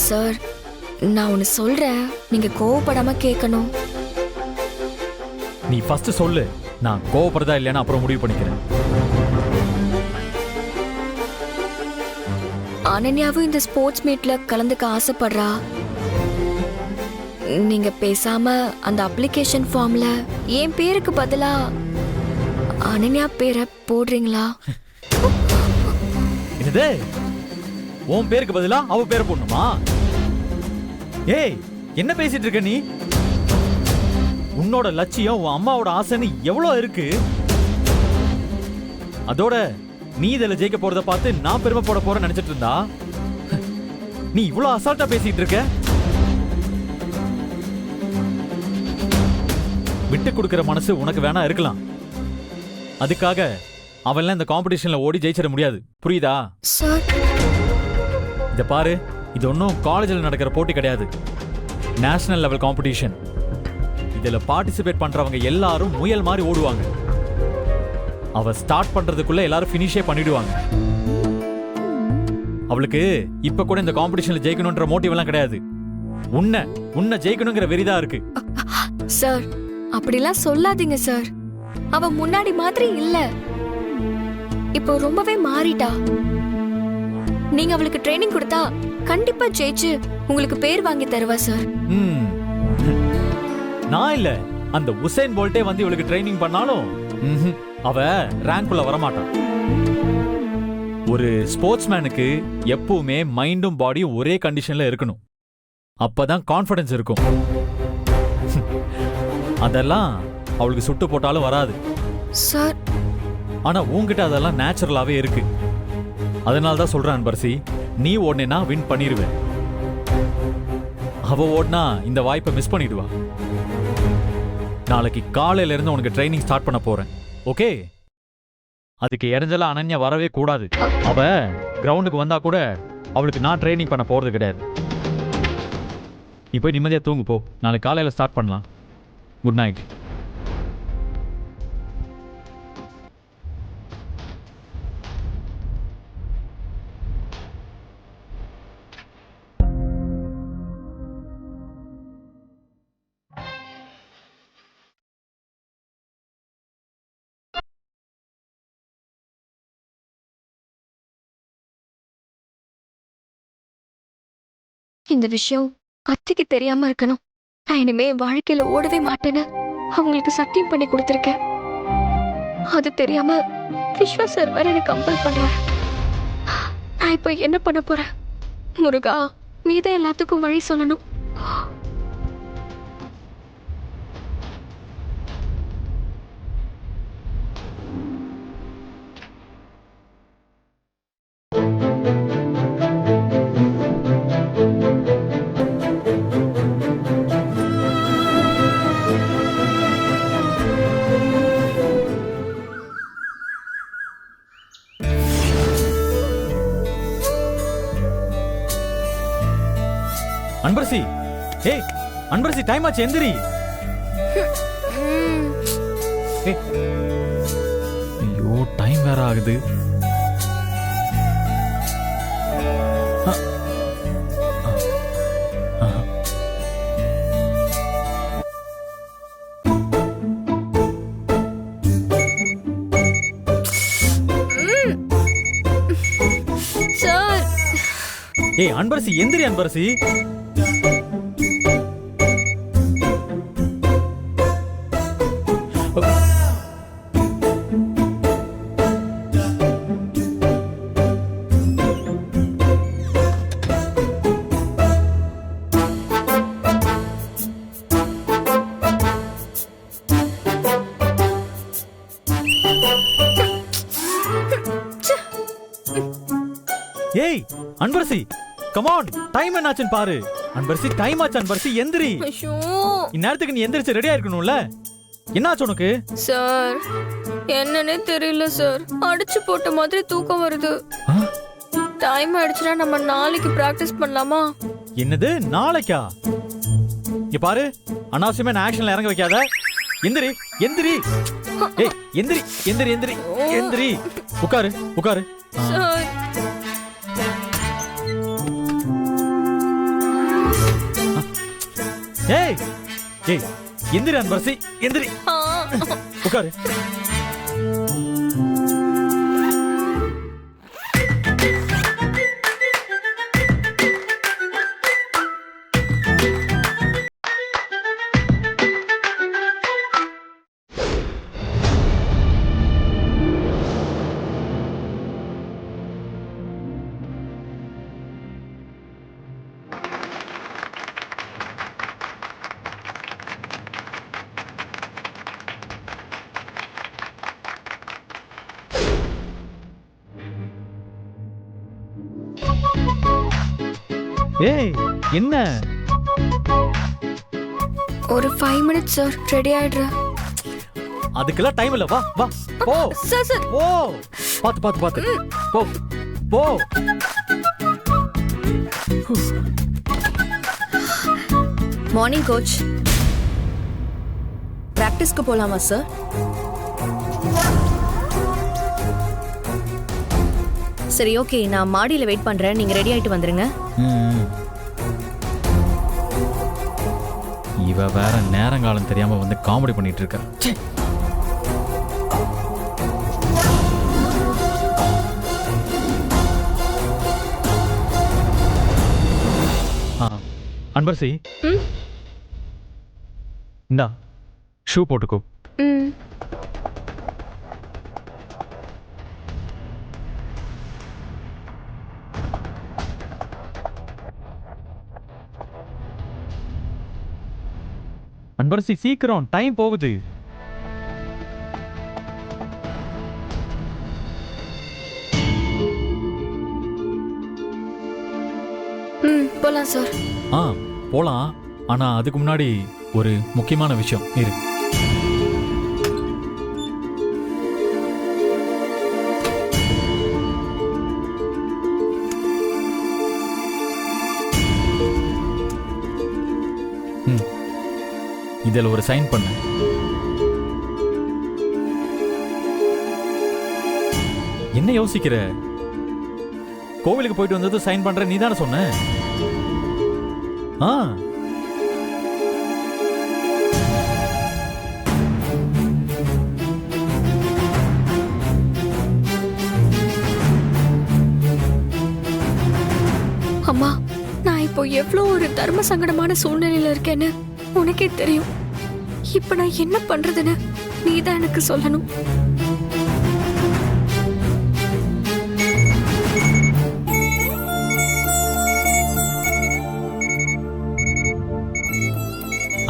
Sir, நான் ஒன்னு சொல்றேன், நீங்க கோவப்படாம கேட்கணும். நீ ஃபர்ஸ்ட் சொல்லு, நான் கோவப்படுறதா இல்லையான்னு அப்புறம் முடிவு பண்ணிக்கிறேன். அனன்யாவும் இந்த ஸ்போர்ட்ஸ் மீட்ல கலந்துக்க ஆசைப்படுறா. நீங்க பேசாம அந்த அப்ளிகேஷன் ஃபார்ம்ல என் பேருக்கு பதிலா அனன்யா பேரை போடுறீங்களா? என்னது? உன் பேருக்கு பதிலா அவ பேரை போடணுமா? ஏய், என்ன பேசிட்டு இருக்க நீ? உன்னோட லட்சியம் உன் அம்மாவோட ஆசைன்னு எவ்வளவு இருக்கு. அதோட நீ இதுல ஜெயிக்க போறத பார்த்து நான் பெருமை போட போறேன்னு நினைச்சிட்டு இருந்தா நீ இவ்வளவு அசால்ட்டா பேசிட்டு இருக்க. விட்டு கொடுக்கிற மனசு உனக்கு வேணா இருக்கலாம், அதுக்காக அவன்லாம் இந்த காம்படிஷன்ல ஓடி ஜெயிச்சிட முடியாது, புரியுதா? சார், இத பாரு, இது ஒன்றும் காலேஜில் நடக்கிற போட்டி கிடையாது, நேஷனல் லெவல் காம்படிஷன். இதுல பார்ட்டிசிபேட் பண்றவங்க எல்லாரும் முயல் மாதிரி ஓடுவாங்க. அவ ஸ்டார்ட் பண்றதுக்குள்ள எல்லாரும் ஃபினிஷே பண்ணிடுவாங்க. அவளுக்கு இப்ப கூட இந்த காம்படிஷன்ல ஜெயிக்கணும்ன்ற மோட்டிவ் எல்லாம் கிடையாது, உன்னை ஜெயிக்கணுங்கிற வெறிதான் இருக்கு. சார், அப்படிலாம் சொல்லாதீங்க சார். அவ முன்னாடி மாதிரி இல்ல, இப்போ ரொம்பவே மாறிட்டா. நீங்க அவளுக்கு ட்ரைனிங் கொடுத்தா கண்டிப்பா ஜெயிச்சு உங்களுக்கு பேர் வாங்கி தருவா சார். நான் இல்ல, அந்த உசைன் போல்ட்டே வந்து இவளுக்கு ட்ரைனிங் பண்ணாலும் அவ ரேங்க்குள்ள வரமாட்டான். ஒரு ஸ்போர்ட்ஸ்மேனுக்கு எப்பவுமே மைண்டும் பாடியும் ஒரே கண்டிஷன்ல இருக்கணும், அப்பதான் கான்ஃபிடன்ஸ் இருக்கும். அதெல்லாம் அவளுக்கு சுட்டு போட்டாலும் வராது சார். ஆனா உன்கிட்ட அதெல்லாம் நேச்சுரலாவே இருக்கு. அதனாலதான் சொல்றேன் அன்பரசி, நீ ஓடுனா வின் பண்ணிடுவேன். அவ ஓடுனா இந்த வாய்ப்பை மிஸ் பண்ணிடுவா. நாளைக்கு காலையில இருந்து உனக்கு ட்ரைனிங் ஸ்டார்ட் பண்ண போறேன், ஓகே? அதுக்கு இறஞ்சல அனன்யா வரவே கூடாது. அவ கிரவுண்டுக்கு வந்தா கூட அவளுக்கு நான் ட்ரைனிங் பண்ண போறது கிடையாது. நீ போய் நிம்மதியா தூங்கு போ, நாளைக்கு காலையில ஸ்டார்ட் பண்ணலாம். Good night. இந்த விஷயம் அத்தைக்கு தெரியாம இருக்கணும். நான் இனிமே வாழ்க்கையில ஓடவே மாட்டேன்னு அவங்களுக்கு சத்தியம் பண்ணி கொடுத்துருக்கேன். அது தெரியாம விஸ்வா சார் வேற எனக்கு கம்பல் பண்றாரு. நான் இப்ப என்ன பண்ண போறேன்? முருகா, நீதான் எல்லாத்துக்கும் வழி சொல்லணும். அன்பரசி, ஏய் அன்பரசி, டைம் ஆச்சு, எந்திரி. ஐயோ, டைம் வேற ஆகுது. சார், ஏய் அன்பரசி, எந்திரி அன்பரசி. ஏய் அன்பரசி, கம் ஆன், டைம் என்னாச்சுன்னு பாரு. அன்பரசி, டைம் ஆச்சு. அன்பரசி, எந்திரி. இந்நேரத்துக்கு நீ எந்திரிச்சு ரெடியா இருக்கணும்ல. என்னாச்சு உனக்கு? சார், என்னன்னே தெரியல சார், அடிச்சு போட்ட மாதிரி தூக்கம் வருது. டைம் ஆயிடுச்சுன்னா நம்ம நாளைக்கு பிராக்டிஸ் பண்ணலாமா? என்னது, நாளைக்கா? இங்க பாரு, அனாவசியமா நான் ஆக்ஷன்ல இறங்க வைக்காத. எந்திரி, எந்திரி. ஏய் எந்திரி, எந்திரி, எந்திரி, எந்திரி. உட்காரு, உட்காரு. சார், ஏய் ஏய் எந்திரி அன்பரசி எந்திரி உட்காரு. ஏய் என்ன ஒரு 5 மினிட்ஸ் சார், ரெடி ஆயிடுறேன். அதுக்கெல்லாம் டைம் இல்ல, வா வா போ சார் சார் போ. பாத்து பாத்து பாத்து போ போ. Morning coach. பிராக்டிஸ்க்கு போலாமா சார்? சரி ஓகே, நான் மாடியில வெயிட் பண்றேன், நீங்க ரெடி ஆயிட்டு வந்துருங்க. இவ வேற நேரங்காலம் தெரியாம வந்து காமெடி பண்ணிட்டு இருக்கா. அன்பரசி இந்தா ஷூ போட்டுக்கோ. அன்பரசி சீக்கிரம், டைம் போகுது. போலாம் சார். போலாம். ஆனா அதுக்கு முன்னாடி ஒரு முக்கியமான விஷயம் இரு. இதில் ஒரு சைன் பண்ணு. என்ன யோசிக்கிற? கோவிலுக்கு போயிட்டு வந்தது சைன் பண்ற நீ தானே சொன்ன. அம்மா, நான் இப்போ எவ்வளோ ஒரு தர்ம சங்கடமான சூழ்நிலையில இருக்கேன்னு உனக்கே தெரியும். இப்ப நான் என்ன பண்றதுன்னு நீதான் எனக்கு சொல்லணும்.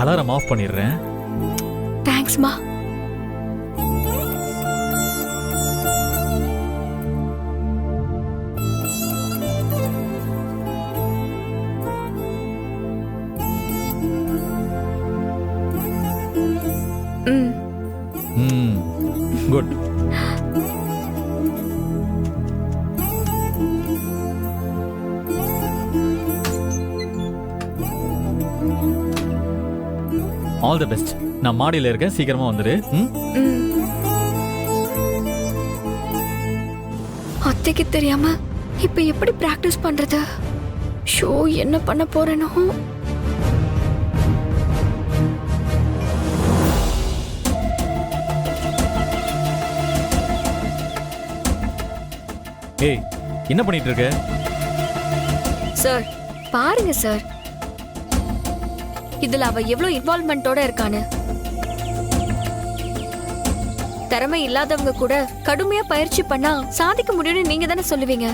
அலாரம் ஆஃப் பண்ணிடுறேன். தேங்க்ஸ்மா. குட். All the best. நான் மாடியில இருக்கேன், சீக்கிரமா வந்துரு. அத்தைக்கு தெரியாம இப்ப எப்படி பிராக்டிஸ் பண்றது? ஷோ என்ன பண்ண போறேனோ? ஏய், என்ன பண்ணிட்டு இருக்க? சார் பாருங்க சார், இதுல அவ எவ்வளவு இன்வால்வ்மெண்டோட இருக்கான்னு. திறமை இல்லாதவங்க கூட கடுமையா பயிற்சி பண்ணா சாதிக்க முடியும்னு நீங்க தானே சொல்லுவீங்க.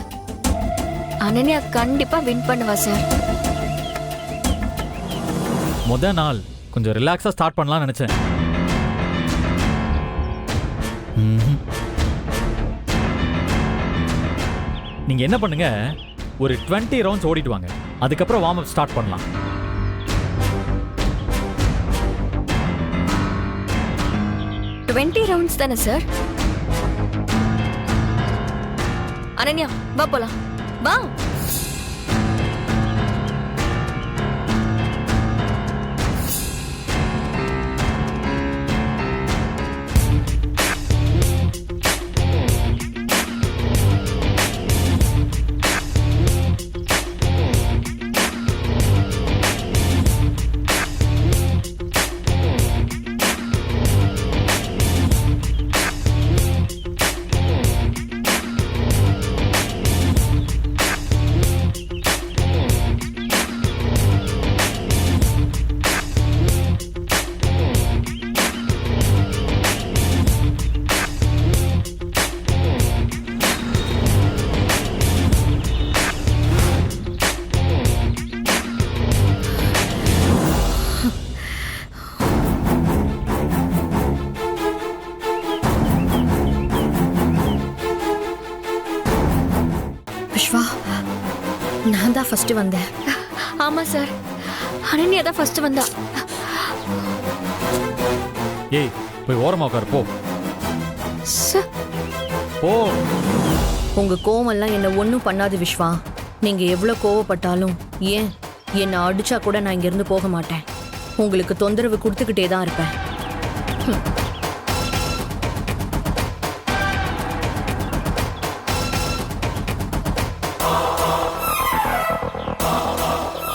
அனன்யா கண்டிப்பா வின் பண்ணுவா சார். முத நாள் கொஞ்சம் ரிலாக்ஸா ஸ்டார்ட் பண்ணலாம்னு நினைச்சேன். நீங்க என்ன பண்ணுங்க, ஒரு 20 ரவுண்ட்ஸ் ஓடிட்டு வாங்க, அதுக்கப்புறம் வார்ம் அப் ஸ்டார்ட் பண்ணலாம். ரவுண்ட்ஸ் தானே சார்? அனன்யா வா போலாம், வா. விஸ்வா, நான் தான் ஃபர்ஸ்ட் வந்தேன். ஆமா சார், அனன்யா தான் ஃபர்ஸ்ட் வந்தா. ஏய் போய் ஓரமா உட்காரு போ. சார், போ. உங்க கோவம்லாம் என்ன ஒன்றும் பண்ணாது விஸ்வா. நீங்க எவ்வளோ கோவப்பட்டாலும், ஏன் என்னை அடிச்சா கூட நான் இங்கிருந்து போக மாட்டேன். உங்களுக்கு தொந்தரவு கொடுத்துக்கிட்டே தான் இருப்பேன்.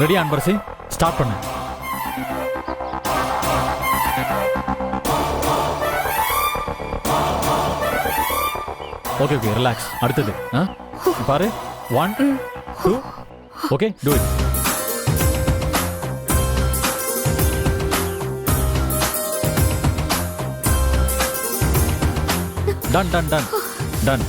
ரெடி அன்பரசி, ஸ்டார்ட் பண்ணு. Okay okay, relax. அடுத்தது பாரு. 1 2 okay, do it. Done done done done.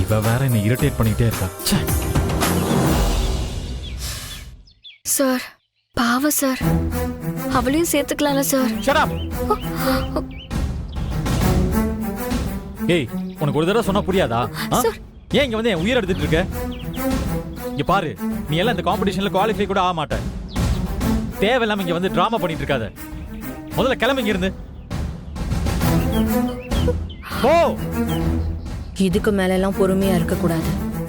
இவ வேற என்ன இரிட்டேட் பண்ணிட்டே இருக்கா. சார் பாவம் சார், அவளையும் சேர்த்துக்கலாம்ல சார். Shut up. ஏய், உனக்கு ஒரு தடவை சொன்னா புரியாதா? ஏன் இங்க வந்து என் உயிர் எடுத்துட்டு இருக்க? இங்க பாரு, நீ எல்லாம் இந்த காம்படிஷன்ல குவாலிஃபை கூட ஆக மாட்ட. தேவையில்லாம இங்க வந்து டிராமா பண்ணிட்டு இருக்காத. முதல்ல கிளம்பி இங்க இருந்து. போ. இதுக்கு மேலெல்லாம் பொறுமையா இருக்கக்கூடாது.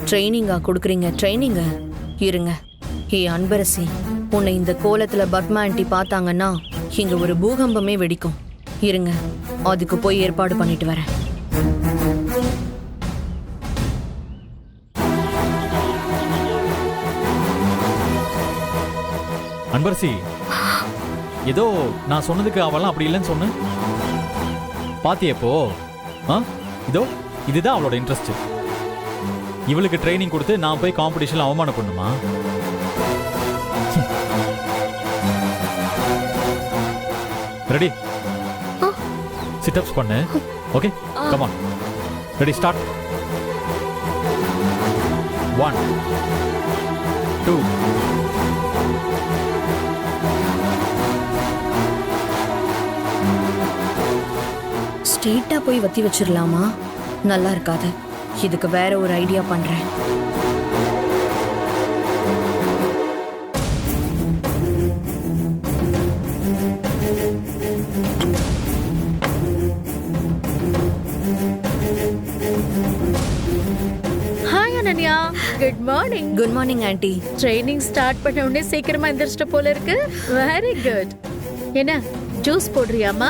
ட்ரைனிங்கா கொடுக்குறீங்க? ட்ரைனிங்க இருங்க. அன்பரசி, உன்னை இந்த கோலத்துல பத்மா ஆண்டி பார்த்தாங்கன்னா இங்க ஒரு பூகம்பமே வெடிக்கும். இருங்க, அதுக்கு போய் ஏற்பாடு பண்ணிட்டு வரேன். அன்பரசி, ஏதோ நான் சொன்னதுக்கு அவெல்லாம் அப்படி இல்லைன்னு சொன்ன பாத்தியப்போ. இதோ இதுதான் அவளோட இன்ட்ரெஸ்ட். இவளுக்கு ட்ரைனிங் கொடுத்து நான் போய் காம்படிஷன்ல அவமானம் பண்ணுமா? ரெடி? சிட் அப்ஸ் பண்ணு. Okay, come on. Ready, start. 1 2 ஸ்ட்ரெயிட்டா போய் வத்தி வச்சிடலாமா? நல்லா இருக்காது. இதுக்கு வேற ஒரு ஐடியா பண்றேன். Hi Ananya, good morning. Good morning aunty. Training start பண்ண உடனே சீக்கிரமா எந்திரிச்சிட்ட போல இருக்கு. Very good. என்ன ஜூஸ் போடுறியாமா?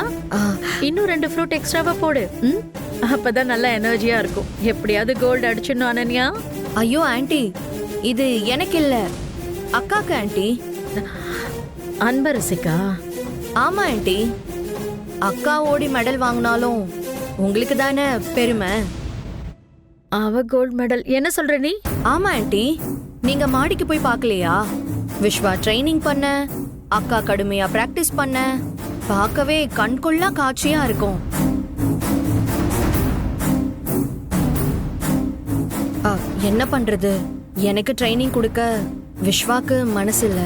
இன்னும் 2 ஃப்ரூட் எக்ஸ்ட்ராவா போடு. அப்பதான் நல்லா எனர்ஜியா இருக்கும். எப்படியாவது கோல்டு அடிச்சிடணும் அனன்யா. ஐயோ ஆண்டி, இது எனக்கு இல்ல, அக்காக்கு ஆண்டி. அன்பரசிக்கா? ஆமா ஆண்டி, அக்கா ஓடி மெடல் வாங்கினாலும் உங்களுக்கு தானே பெருமை. அவ கோல்ட் மெடல் என்ன சொல்ற நீ? ஆமா ஆண்டி, நீங்க மாடிக்கு போய் பார்க்கலையா? விஸ்வா ட்ரைனிங் பண்ண, அக்கா கடுமையா பிராக்டிஸ் பண்ண, பார்க்கவே கண்கொள்ளா காட்சியா இருக்கும். என்ன பண்றது, எனக்கு ட்ரைனிங் கொடுக்க விஸ்வாக்கு மனசு இல்ல.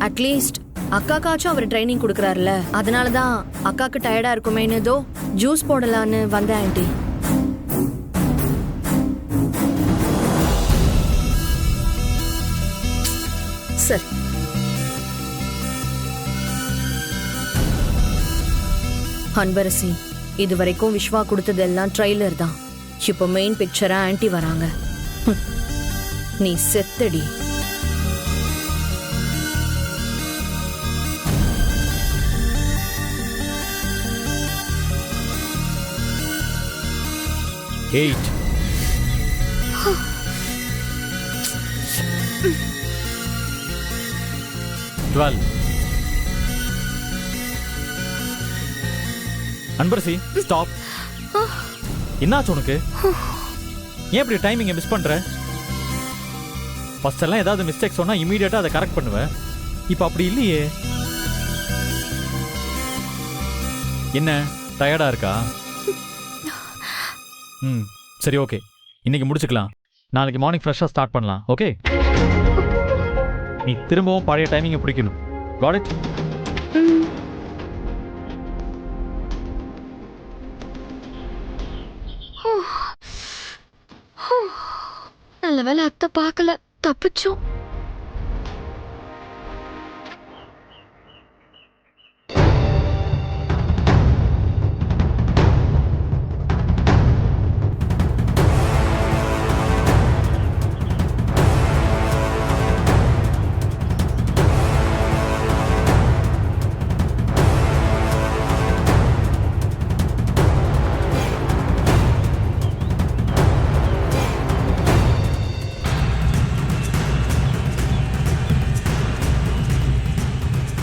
அட்லீஸ்ட் அக்காக்காச்சும் அவர் ட்ரைனிங் கொடுக்கறாருல, அதனாலதான் அக்காக்கு டயர்டா இருக்குமேன்னு ஏதோ ஜூஸ் போடலான்னு வந்தேன் ஆண்டி. சரி, அன்பரசி, இது வரைக்கும் விஸ்வா கொடுத்ததெல்லாம் ட்ரைலர் தான். இப்போ மெயின் பிக்சரா ஆன்ட்டி வராங்க. நீ செத்தடி. Eight. 12. அன்பரசி, ஸ்டாப். என்னாச்சு உனக்கு? ஏன் இப்படி டைமிங்கை மிஸ் பண்ற? ஃபர்ஸ்ட் எல்லாம் ஏதாவது மிஸ்டேக் சொன்னா இமீடியட்டா அதை கரெக்ட் பண்ணுவேன். இப்போ அப்படி இல்லையே. என்ன டயர்டா இருக்கா? சரி, ஓகே, இன்னைக்கு முடிச்சுக்கலாம். நாளைக்கு மார்னிங் ஃப்ரெஷ்ஷாக ஸ்டார்ட் பண்ணலாம். ஓகே, நீ திரும்பவும் பழைய டைமிங்கை பிடிக்கணும். Got it? நல்ல வேளை அத்தை பார்க்கல, தப்பிச்சோம்.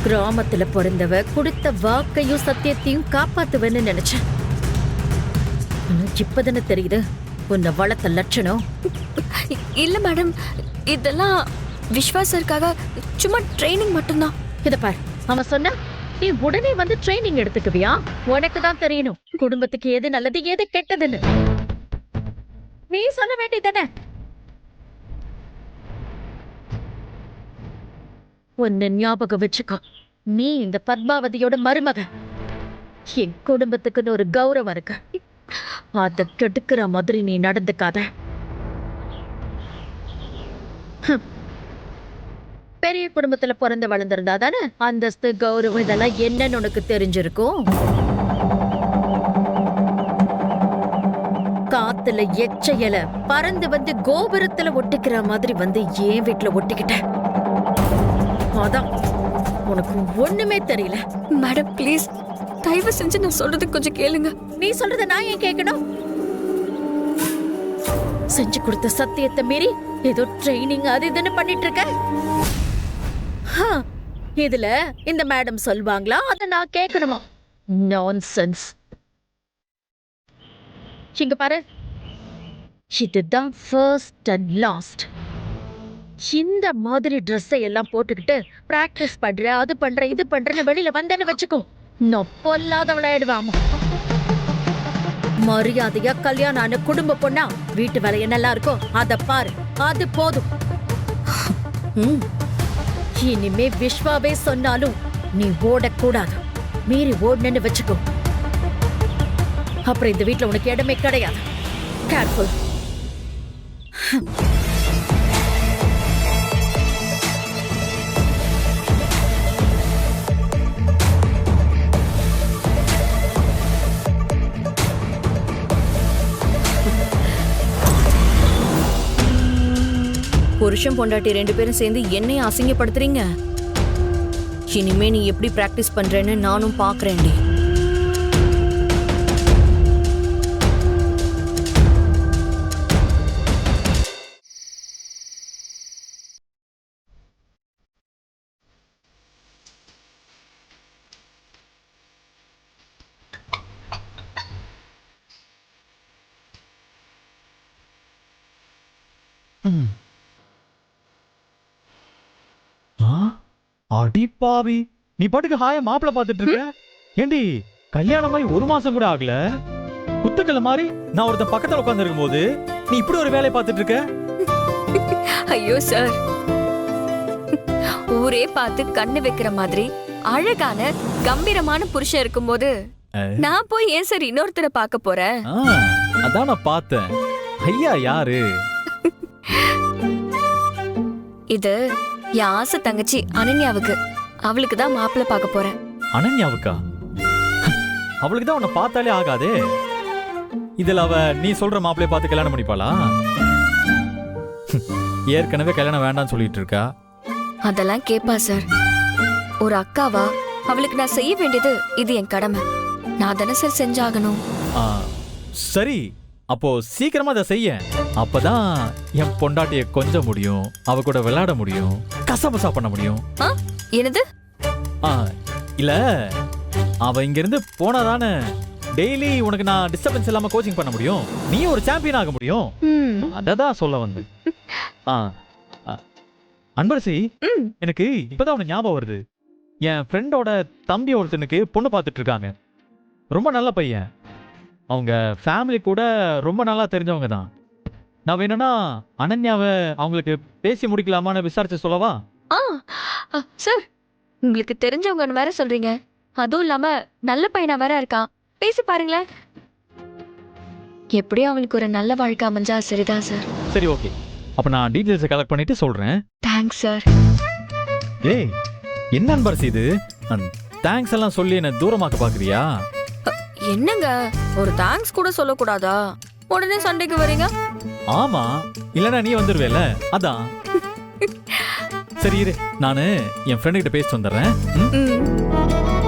கிராமத்துல பிறந்தவ கொடுத்த வாக்கையும் சத்தியத்தையும் காப்பாத்துவேன்னு நினைச்சேன். ஆனா இப்பதானே தெரியுது உன்னை வளர்த்த லட்சணம். இல்ல மேடம், இதெல்லாம் விஸ்வாசருக்காக சும்மா ட்ரைனிங் மட்டும்தான். இத பார், அவன் சொன்னா நீ உடனே வந்து ட்ரைனிங் எடுத்துக்குவியா? உனக்கு தான் தெரியணும் குடும்பத்துக்கு எது நல்லது எது கெட்டதுன்னு. நீ சொல்ல வேண்டியதானே. ஒன்னு ஞாபகம் வச்சுக்கோ, நீ இந்த பத்மாவதியோட மருமக. என் குடும்பத்துக்குன்னு ஒரு கௌரவம் இருக்கு, அத கெடுக்கிற மாதிரி நீ நடந்துக்காத. ஹம். பெரிய குடும்பத்துல பிறந்து வளர்ந்திருந்தா தானே அந்தஸ்து கௌரவம் இதெல்லாம் என்னன்னு உனக்கு தெரிஞ்சிருக்கும். காத்துல எச்சையல பறந்து வந்து கோபுரத்துல ஒட்டிக்கிற மாதிரி வந்து ஏன் வீட்டுல ஒட்டிக்கிட்ட. அதான் உனக்கு ஒண்ணுமே தெரியல. மேடம் ப்ளீஸ், தயவு செஞ்சு நான் சொல்றது கொஞ்சம் கேளுங்க. நீ சொல்றத நான் ஏன் கேட்கணும்? செஞ்சு கொடுத்த சத்தியத்தை மீறி ஏதோ ட்ரைனிங் அது இதுன்னு பண்ணிட்டு இருக்க. இதுல இந்த மேடம் சொல்வாங்களா அத நான் கேட்கணுமா? நான்சென்ஸ். இங்க பாரு, இதுதான் ஃபர்ஸ்ட் அண்ட் லாஸ்ட். இந்த மாதிரி ட்ரெஸ்ஸை எல்லாம் போட்டுக்கிட்டு பிராக்டிஸ் பண்ற அது பண்ற இது பண்றன்னு வெளியில வந்தேன்னு வச்சுக்கோ, நான் பொல்லாதவளாயிடுவாமா. மரியாதையா கல்யாணம் ஆன குடும்ப பொண்ணா வீட்டு வேலை என்னெல்லாம் இருக்கோ அத பாரு, அது போதும். இனிமே விஸ்வாவே சொன்னாலும் நீ ஓடக்கூடாது. மீறி ஓடுனேன்னு வச்சுக்கோ, அப்புறம் இந்த வீட்டுல உனக்கு இடமே கிடையாது. கேர்ஃபுல். புருஷன் பொண்டாட்டி 2 பேரும் சேர்ந்து என்னைய அசிங்கப்படுத்துறீங்க. இனிமே நீ எப்படி பிராக்டிஸ் பண்றேன்னு நானும் பாக்குறேன்டி. அடிப்பாவி, நீ பாட்டுக்கு ஹாயா மாப்பிள்ள பாத்துட்டு இருக்க. ஏண்டி கல்யாணமாய் 1 மாசம் கூட ஆகல, குத்துக்கல்ல மாதிரி நான் ஒருத்தன் பக்கத்துல உட்கார்ந்து இருக்கும் போது நீ இப்படி ஒரு வேலையை பார்த்துட்டு இருக்க. ஐயோ சார், ஊரே பார்த்து கண்ணு வைக்கிற மாதிரி அழகான கம்பீரமான புருஷன் இருக்கும்போது நான் போய் ஏன் சார் இன்னொருத்தரை பார்க்க போறேன்? அதான் நான் பார்த்தேன். ஐயா யாரு? இது என் ஆசை தங்கச்சி அனன்யாவுக்கு. அவளுக்கு தான் மாப்பிள்ளை பார்க்க போறேன். அனன்யாவுக்கா? அவளுக்கு தான் உன்னை பார்த்தாலே ஆகாதே. இதுல அவ நீ சொல்ற மாப்பிள்ளைய பார்த்து கல்யாணம் பண்ணிப்பாளா? ஏற்கனவே கல்யாணம் வேண்டாம்னு சொல்லிட்டு இருக்கா. அதெல்லாம் கேப்பா சார்? ஒரு அக்காவா அவளுக்கு நான் செய்ய வேண்டியது இது என் கடமை. நான் தானே சார் செஞ்சாகணும். சரி, அப்போ சீக்கிரமா அதை செய்ய. அப்பதான் என் பொண்டாட்டிய கொஞ்ச முடியும், அவ கூட விளையாட முடியும், கசபசா பண்ண முடியும். என்னது? இல்ல, அவ இங்க இருந்து போனாதானே டெய்லி உனக்கு நான் டிஸ்டர்பன்ஸ் இல்லாம கோச்சிங் பண்ண முடியும், நீ ஒரு சாம்பியன் ஆக முடியும். அததான் சொல்ல வந்து. அன்பரசி, எனக்கு இப்பதான் உனக்கு ஞாபகம் வருது. என் ஃப்ரெண்டோட தம்பி ஒருத்தனுக்கு பொண்ணு பார்த்துட்டு இருக்காங்க. ரொம்ப நல்ல பையன். அவங்க ஃபேமிலி கூட ரொம்ப நல்லா தெரிஞ்சவங்க தான். நான் வேணும்னா அனன்யாவை அவங்களுக்கு பேசி முடிக்கலாமான்னு விசாரிச்சு சொல்லவா? சார், உங்களுக்கு தெரிஞ்சவங்கன்னு வேற சொல்றீங்க, அதுவும் இல்லாம நல்ல பையனா வேற இருக்கான். பேசி பாருங்களேன். எப்படியும் அவங்களுக்கு ஒரு நல்ல வாழ்க்கை அமைஞ்சா சரிதான் சார். சரி, ஓகே. அப்ப நான் டீடைல்ஸை கலெக்ட் பண்ணிட்டு சொல்றேன். Thanks sir. ஏய், என்ன அன்பரசி இது? தேங்க்ஸ் எல்லாம் சொல்லி என்ன தூரமாக்க பாக்குறியா? என்னங்க, ஒரு தேங்க்ஸ் கூட சொல்லக்கூடாதா? உடனே சண்டைக்கு வரீங்க. ஆமா, இல்லனா நீ வந்துருவேல, அதான். சரி இரு, நானு என் ஃப்ரெண்ட் கிட்ட பேசிட்டு வந்துடுறேன். ம்? ம்.